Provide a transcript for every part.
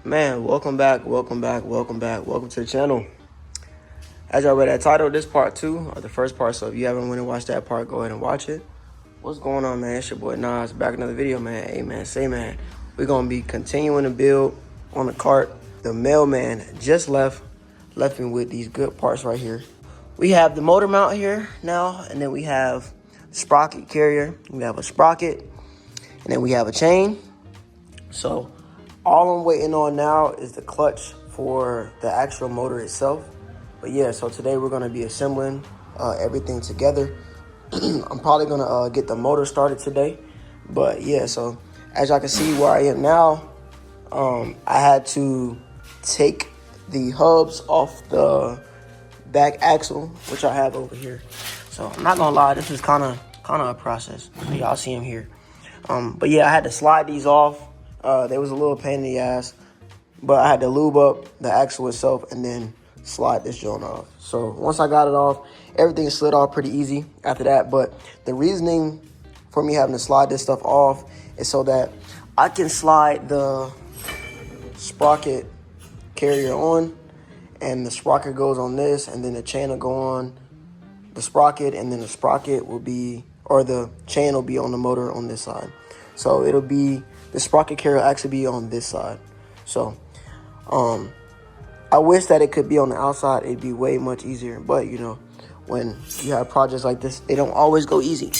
Man, welcome back to the channel. As y'all read that title, this part 2 of the first part, so if you haven't went and watched that part, go ahead and watch it. What's going on, man? It's your boy Nas, back another video, man. Hey, man, we're gonna be continuing to build on the KART. The mailman just left me with these good parts right here. We have the motor mount here now, and then we have the sprocket carrier. We have a sprocket, and then we have a chain. So all I'm waiting on now is the clutch for the actual motor itself. But yeah, so today we're gonna be assembling everything together. I'm probably gonna get the motor started today. But yeah, so as y'all can see where I am now, I had to take the hubs off the back axle, which I have over here. So I'm not gonna lie, this is kind of a process. Y'all see them here. But yeah, I had to slide these off. They was a little pain in the ass, but I had to lube up the axle itself and then slide this joint off. So once I got it off, everything slid off pretty easy after that. But the reasoning for me having to slide this stuff off is so that I can slide the sprocket carrier on, and the sprocket goes on this, and then the chain will go on the sprocket, and then the sprocket will be, or the chain will be on the motor on this side. So it'll be, the sprocket carrier will actually be on this side. So I wish that it could be on the outside. It'd be way much easier. But you know, when you have projects like this, they don't always go easy.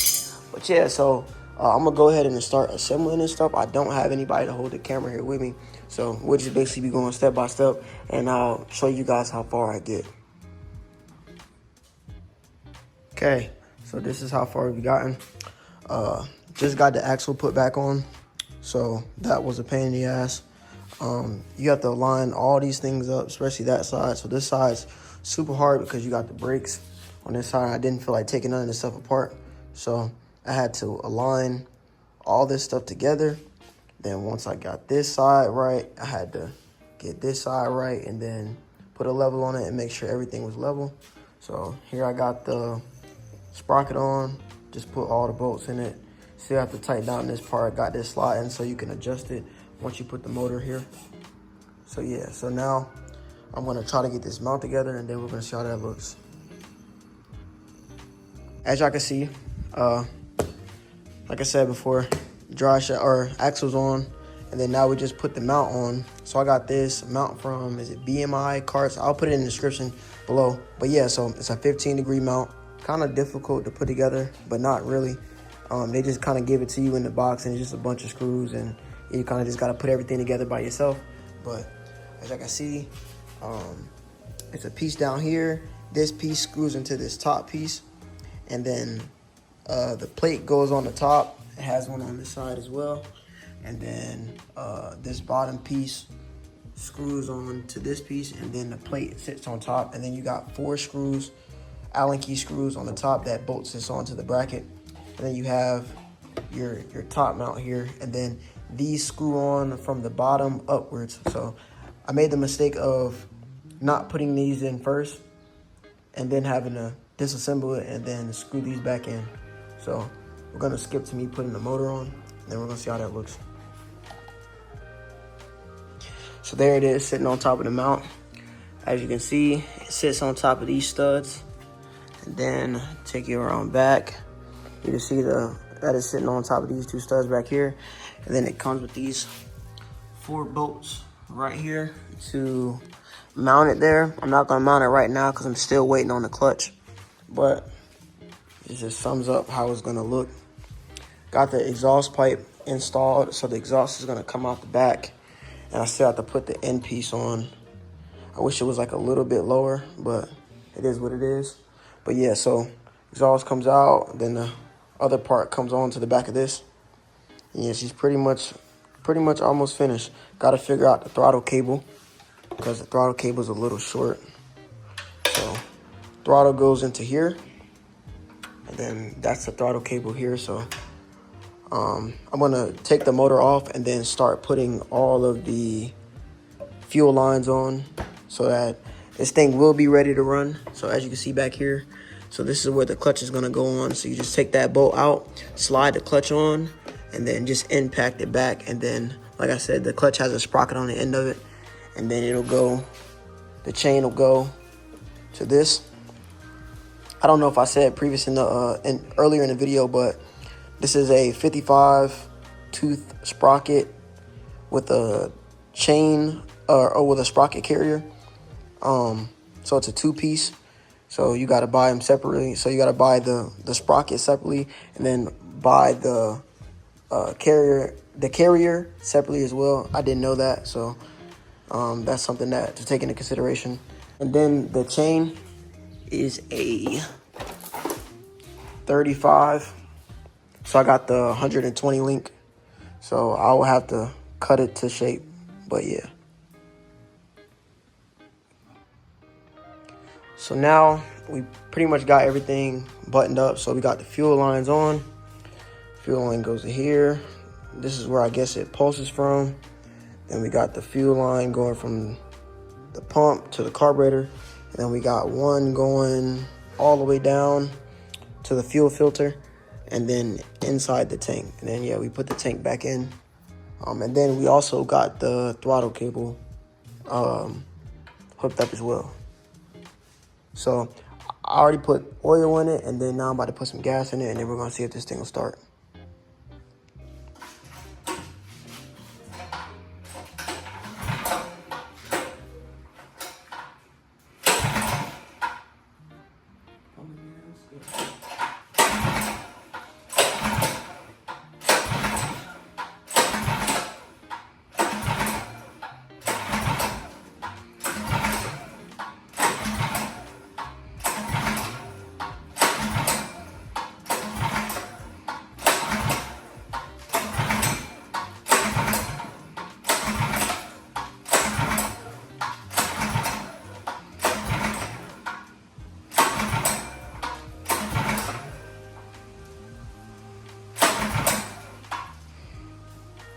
But yeah, so I'm gonna go ahead and start assembling this stuff. I don't have anybody to hold the camera here with me, so we'll just basically be going step by step, and I'll show you guys how far I get. Okay, so this is how far we've gotten. Just got the axle put back on, so that was a pain in the ass. You have to align all these things up, especially that side. So this side's super hard because you got the brakes on this side. I didn't feel like taking none of this stuff apart, so I had to align all this stuff together. Then once I got this side right, I had to get this side right and then put a level on it and make sure everything was level. So here I got the sprocket on, just put all the bolts in it. Still have to tighten down this part. Got this slot in so you can adjust it once you put the motor here. So yeah, so now I'm gonna try to get this mount together, and then we're gonna see how that looks. As y'all can see, like I said before, axle's on, and then now we just put the mount on. So I got this mount from, is it BMI KARTs? I'll put it in the description below. But yeah, so it's a 15-degree mount. Kind of difficult to put together, but not really. They just kind of give it to you in the box, and it's just a bunch of screws, and you kind of just got to put everything together by yourself. But as I can see, it's a piece down here. This piece screws into this top piece, and then the plate goes on the top. It has one on this side as well. And then this bottom piece screws on to this piece, and then the plate sits on top. And then you got 4 screws, Allen key screws on the top that bolts this onto the bracket. And then you have your top mount here, and then these screw on from the bottom upwards. So I made the mistake of not putting these in first and then having to disassemble it and then screw these back in. So we're gonna skip to me putting the motor on, and then we're gonna see how that looks. So there it is, sitting on top of the mount. As you can see, it sits on top of these studs. And then take you around back. You can see that is sitting on top of these 2 studs back here. And then it comes with these 4 bolts right here to mount it there. I'm not gonna mount it right now because I'm still waiting on the clutch, but it just sums up how it's gonna look. Got the exhaust pipe installed, so the exhaust is gonna come out the back, and I still have to put the end piece on. I wish it was like a little bit lower, but it is what it is. But yeah, so exhaust comes out, then the other part comes on to the back of this. And yeah, she's pretty much almost finished. Got to figure out the throttle cable because the throttle cable is a little short. So throttle goes into here, and then that's the throttle cable here. So I'm gonna take the motor off and then start putting all of the fuel lines on so that this thing will be ready to run. So as you can see back here, so this is where the clutch is gonna go on. So you just take that bolt out, slide the clutch on, and then just impact it back. And then, like I said, the clutch has a sprocket on the end of it. and then the chain will go to this. I don't know if I said previous earlier in the video, but this is a 55 tooth sprocket with a chain or with a sprocket carrier. So it's a 2-piece. So you got to buy them separately. So you got to buy the sprocket separately, and then buy the carrier separately as well. I didn't know that, so that's something to take into consideration. And then the chain is a 35. So I got the 120 link. So I will have to cut it to shape, but yeah. So now we pretty much got everything buttoned up. So we got the fuel lines on. Fuel line goes to here. This is where I guess it pulses from. Then we got the fuel line going from the pump to the carburetor. And then we got one going all the way down to the fuel filter, and then inside the tank. And then yeah, we put the tank back in. And then we also got the throttle cable hooked up as well. So I already put oil in it, and then now I'm about to put some gas in it, and then we're gonna see if this thing will start.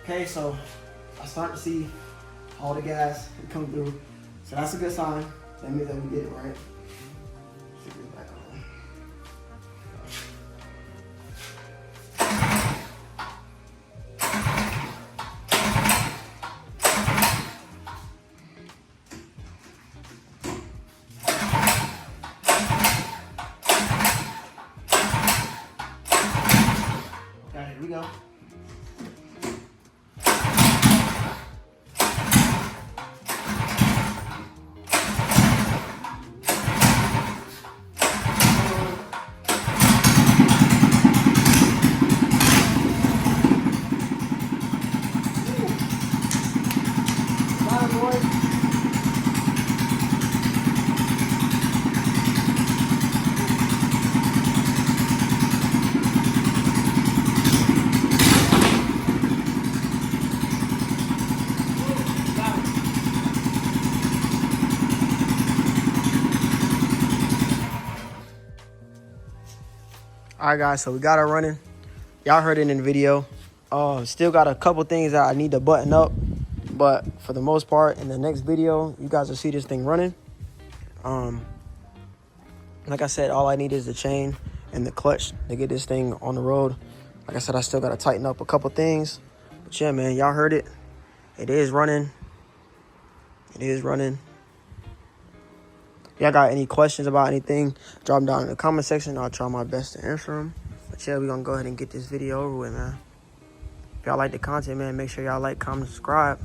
Okay, so I start to see all the gas come through. So that's a good sign. That means that we did it right. Stick this back on. Okay, here we go. All right, guys, so we got it running. Y'all heard it in the video. Still got a couple things that I need to button up, but for the most part, in the next video, you guys will see this thing running. Like I said, all I need is the chain and the clutch to get this thing on the road. Like I said, I still got to tighten up a couple things. But yeah, man, y'all heard it. It is running. It is running. Y'all got any questions about anything, drop them down in the comment section. I'll try my best to answer them. But yeah, we're going to go ahead and get this video over with, man. If y'all like the content, man, make sure y'all like, comment, subscribe.